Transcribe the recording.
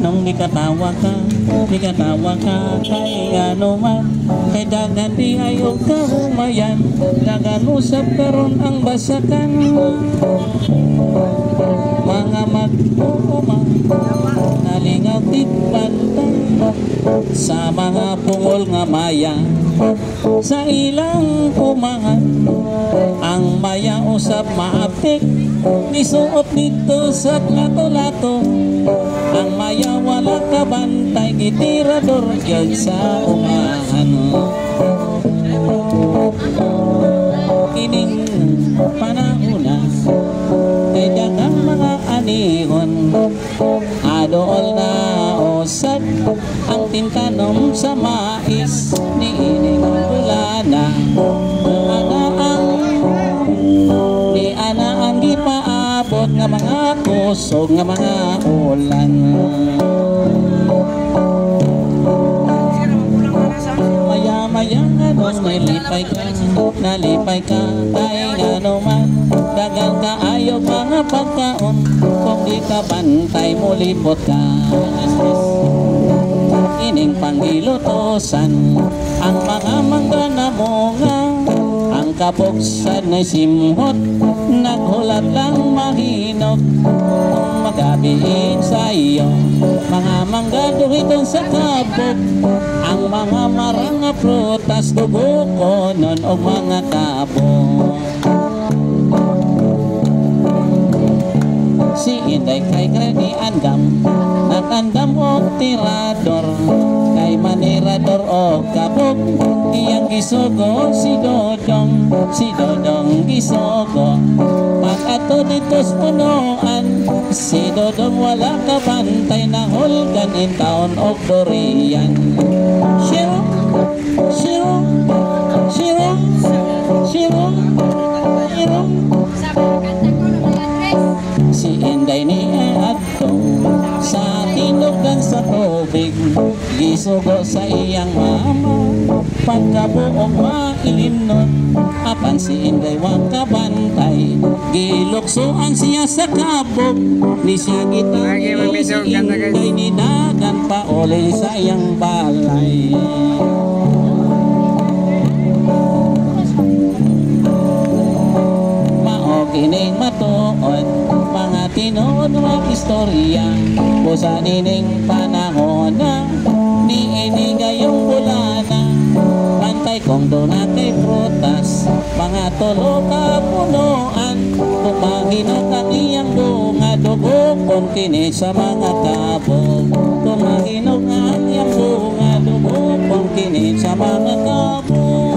Nung di katawa ka kay ano man, kay dagan di ayaw ka humayan, dagan usap karon ang basakan. Mga mag-uumang nalingaw tigbantan sa mga pungol nga maya, sa ilang umangan ang maya usap maapik, nisuot nito sa lato-lato. Ang maya wala ka bantay, gitirador yun sa umahan. Kining panahuna kay dagang mga anihon, adool na osad ang tintanom sa mais, niining bulana di ana ang gipaabot nga mga kusog nga mga ulan. Maya-maya anong nalipay ka kay ano man, dagang kaayo mga pagkaon, kung di ka bantay mo lipot ka. Ining panggilutosan ang mga mangga na monga, ang kabuksan na simhot naghulat lang mahinog. Kung magabiin sa iyo mga mangga duhiton sa kabog, ang mga maranga prutas dubukonon o mga kabog. Si Inday kay Grady andam, nakandam o tirador, kay manirador o kabog, iyang gisugo si Dodong gisugo. Pag ato dito's punuan, si Dodong wala ka bantay, na hulgan in taon o durian. Shiro, shiro, shiro, shiro, shiro. Si Inday ni adto sa tinugan sa tubig, gisugo sa iyang mama, pagkabuong mailimnon. Apan si Inday wang kabantay, giluksoan siya sa kabog, ni siya gitangay si Inday ni dagan pa uli sa iyang balay. Kining matuod mga tinuod nga istorya, busa nining panahon na ni inigayong bulana. Pantay kong doon kay prutas, mga tulo ka punuan, tumahinog ang iyang bunga, dugo kung kini sa mga kabog. Tumahinog ang iyang bunga, dugo kung kini sa mga kabog.